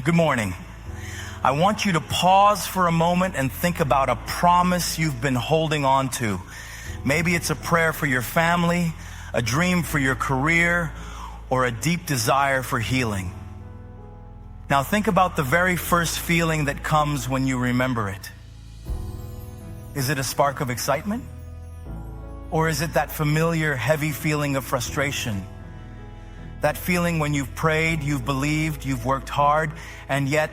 Good morning. I want you to pause for a moment and think about a promise you've been holding on to. Maybe it's a prayer for your family, a dream for your career, or a deep desire for healing. Now think about the very first feeling that comes when you remember it. Is it a spark of excitement? Or is it that familiar, heavy feeling of frustration? That feeling when you've prayed, you've believed, you've worked hard, and yet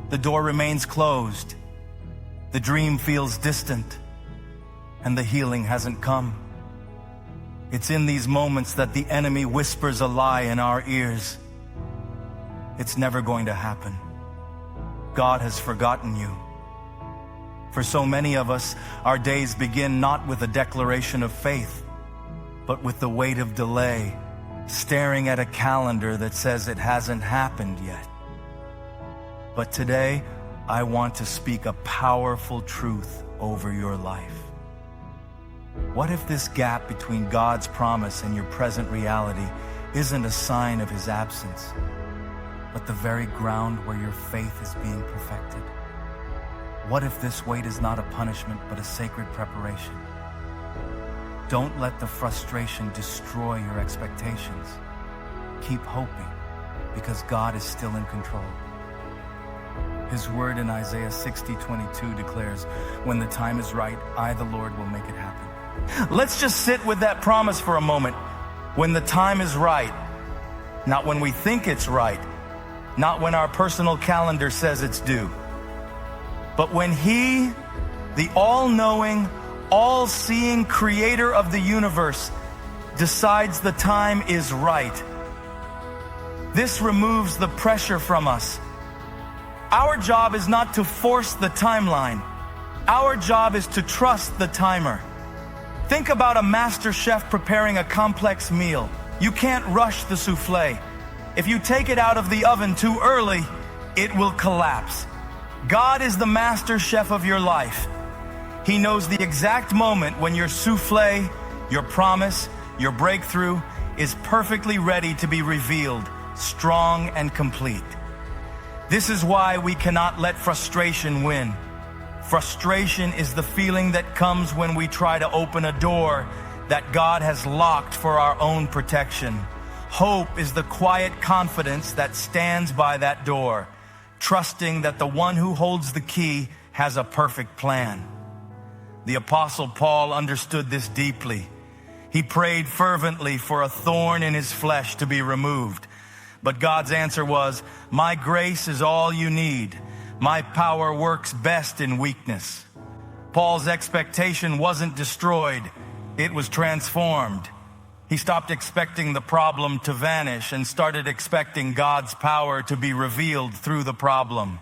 the door remains closed. The dream feels distant, and the healing hasn't come. It's in these moments that the enemy whispers a lie in our ears. It's never going to happen. God has forgotten you. For so many of us, our days begin not with a declaration of faith, but with the weight of delay, staring at a calendar that says it hasn't happened yet. But today, I want to speak a powerful truth over your life. What if this gap between God's promise and your present reality isn't a sign of His absence, but the very ground where your faith is being perfected? What if this wait is not a punishment, but a sacred preparation? Don't let the frustration destroy your expectations. Keep hoping, because God is still in control. His word in Isaiah 60:22 declares, "When the time is right, I, the Lord, will make it happen." Let's just sit with that promise for a moment. When the time is right, not when we think it's right, not when our personal calendar says it's due, but when He, the all-knowing, all-seeing creator of the universe, decides the time is right. This removes the pressure from us. Our job is not to force the timeline. Our job is to trust the timer. Think about a master chef preparing a complex meal. You can't rush the souffle. If you take it out of the oven too early, it will collapse. God is the master chef of your life. He knows the exact moment when your souffle, your promise, your breakthrough is perfectly ready to be revealed, strong and complete. This is why we cannot let frustration win. Frustration is the feeling that comes when we try to open a door that God has locked for our own protection. Hope is the quiet confidence that stands by that door, trusting that the one who holds the key has a perfect plan. The Apostle Paul understood this deeply. He prayed fervently for a thorn in his flesh to be removed. But God's answer was, "My grace is all you need. My power works best in weakness." Paul's expectation wasn't destroyed, it was transformed. He stopped expecting the problem to vanish and started expecting God's power to be revealed through the problem.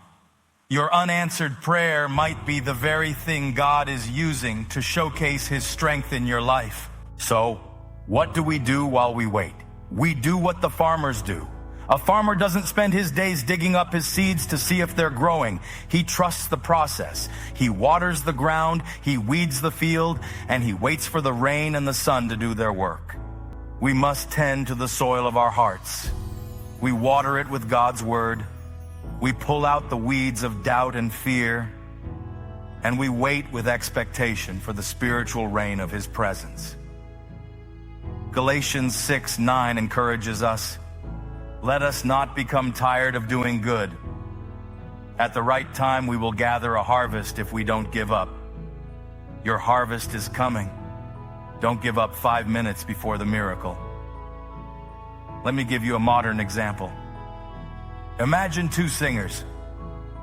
Your unanswered prayer might be the very thing God is using to showcase His strength in your life. So, what do we do while we wait? We do what the farmers do. A farmer doesn't spend his days digging up his seeds to see if they're growing. He trusts the process. He waters the ground, he weeds the field, and he waits for the rain and the sun to do their work. We must tend to the soil of our hearts. We water it with God's word. We pull out the weeds of doubt and fear, and we wait with expectation for the spiritual rain of His presence. Galatians 6:9 encourages us, "Let us not become tired of doing good. At the right time we will gather a harvest if we don't give up." Your harvest is coming. Don't give up 5 minutes before the miracle. Let me give you a modern example. Imagine two singers.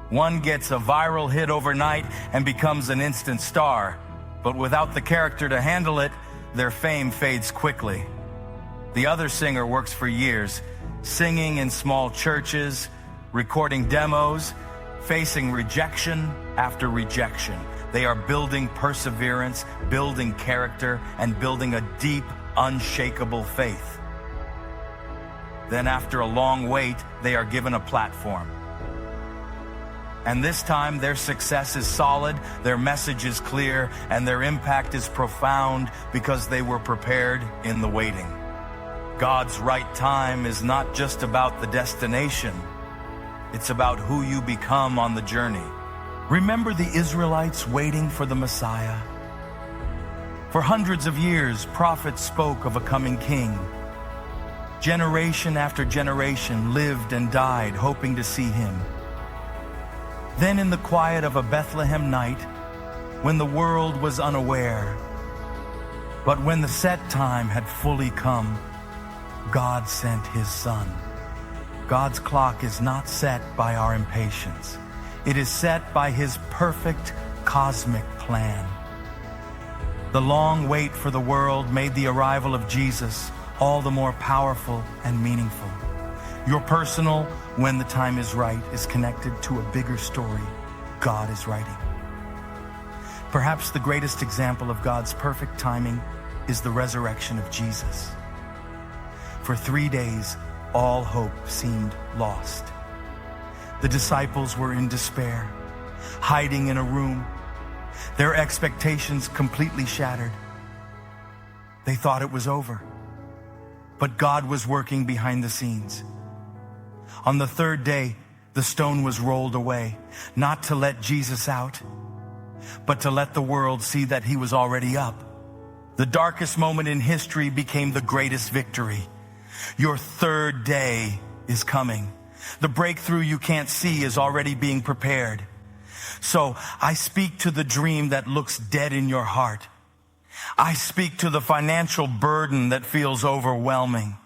One gets a viral hit overnight and becomes an instant star, but without the character to handle it, their fame fades quickly. The other singer works for years, singing in small churches, recording demos, facing rejection after rejection. They are building perseverance, building character, and building a deep, unshakable faith. Then after a long wait, they are given a platform. And this time their success is solid, their message is clear, and their impact is profound because they were prepared in the waiting. God's right time is not just about the destination. It's about who you become on the journey. Remember the Israelites waiting for the Messiah? For hundreds of years, prophets spoke of a coming king. Generation after generation lived and died hoping to see him. Then in the quiet of a Bethlehem night, when the world was unaware, but when the set time had fully come, God sent his Son. God's clock is not set by our impatience. It is set by his perfect cosmic plan. The long wait for the world made the arrival of Jesus all the more powerful and meaningful. Your personal "when the time is right" is connected to a bigger story God is writing. Perhaps the greatest example of God's perfect timing is the resurrection of Jesus. For 3 days, all hope seemed lost. The disciples were in despair, hiding in a room, their expectations completely shattered. They thought it was over, but God was working behind the scenes. On the third day, the stone was rolled away, not to let Jesus out, but to let the world see that he was already up. The darkest moment in history became the greatest victory. Your third day is coming. The breakthrough you can't see is already being prepared. So I speak to the dream that looks dead in your heart. I speak to the financial burden that feels overwhelming.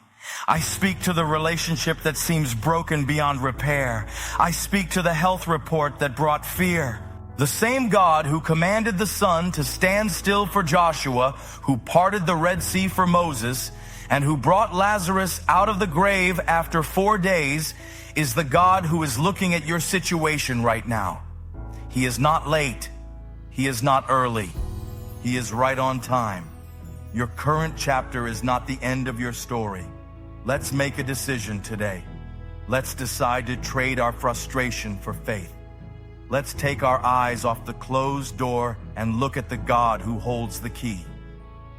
I speak to the relationship that seems broken beyond repair. I speak to the health report that brought fear. The same God who commanded the sun to stand still for Joshua, who parted the Red Sea for Moses, and who brought Lazarus out of the grave after 4 days, is the God who is looking at your situation right now. He is not late. He is not early. He is right on time. Your current chapter is not the end of your story. Let's make a decision today. Let's decide to trade our frustration for faith. Let's take our eyes off the closed door and look at the God who holds the key.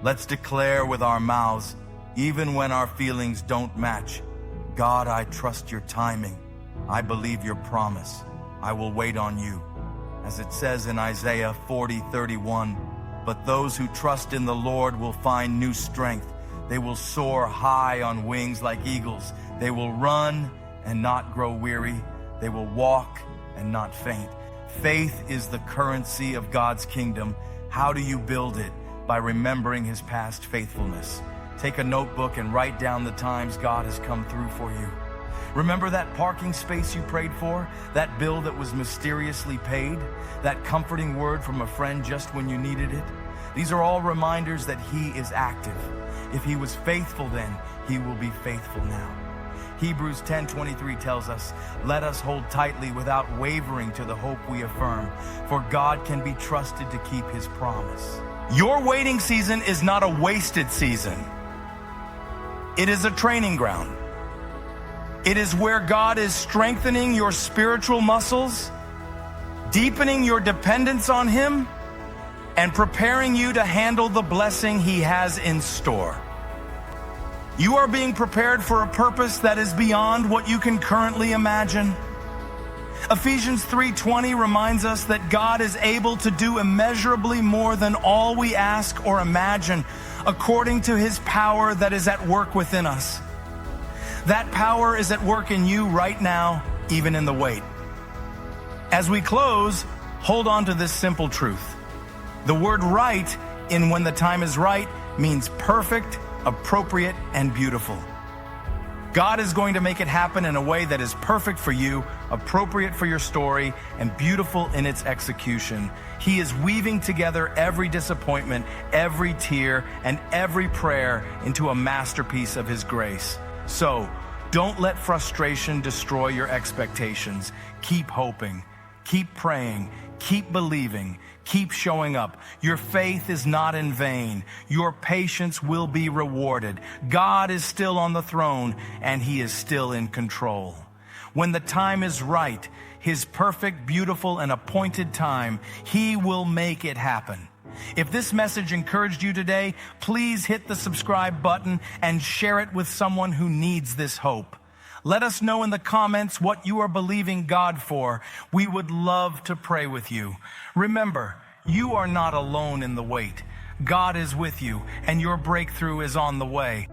Let's declare with our mouths, even when our feelings don't match, God, I trust your timing. I believe your promise. I will wait on you. As it says in Isaiah 40:31, but those who trust in the Lord will find new strength. They will soar high on wings like eagles. They will run and not grow weary. They will walk and not faint. Faith is the currency of God's kingdom. How do you build it? By remembering his past faithfulness. Take a notebook and write down the times God has come through for you. Remember that parking space you prayed for? That bill that was mysteriously paid? That comforting word from a friend just when you needed it? These are all reminders that he is active. If he was faithful then, he will be faithful now. Hebrews 10:23 tells us, let us hold tightly without wavering to the hope we affirm, for God can be trusted to keep his promise. Your waiting season is not a wasted season. It is a training ground. It is where God is strengthening your spiritual muscles, deepening your dependence on him, and preparing you to handle the blessing he has in store. You are being prepared for a purpose that is beyond what you can currently imagine. Ephesians 3:20 reminds us that God is able to do immeasurably more than all we ask or imagine, according to his power that is at work within us. That power is at work in you right now, even in the wait. As we close, hold on to this simple truth. The word right in when the time is right means perfect, appropriate, and beautiful. God is going to make it happen in a way that is perfect for you, appropriate for your story, and beautiful in its execution. He is weaving together every disappointment, every tear, and every prayer into a masterpiece of his grace. So, don't let frustration destroy your expectations. Keep hoping, keep praying, keep believing, keep showing up. Your faith is not in vain. Your patience will be rewarded. God is still on the throne, and he is still in control. When the time is right, his perfect, beautiful, and appointed time, he will make it happen. If this message encouraged you today, please hit the subscribe button and share it with someone who needs this hope. Let us know in the comments what you are believing God for. We would love to pray with you. Remember, you are not alone in the wait. God is with you, and your breakthrough is on the way.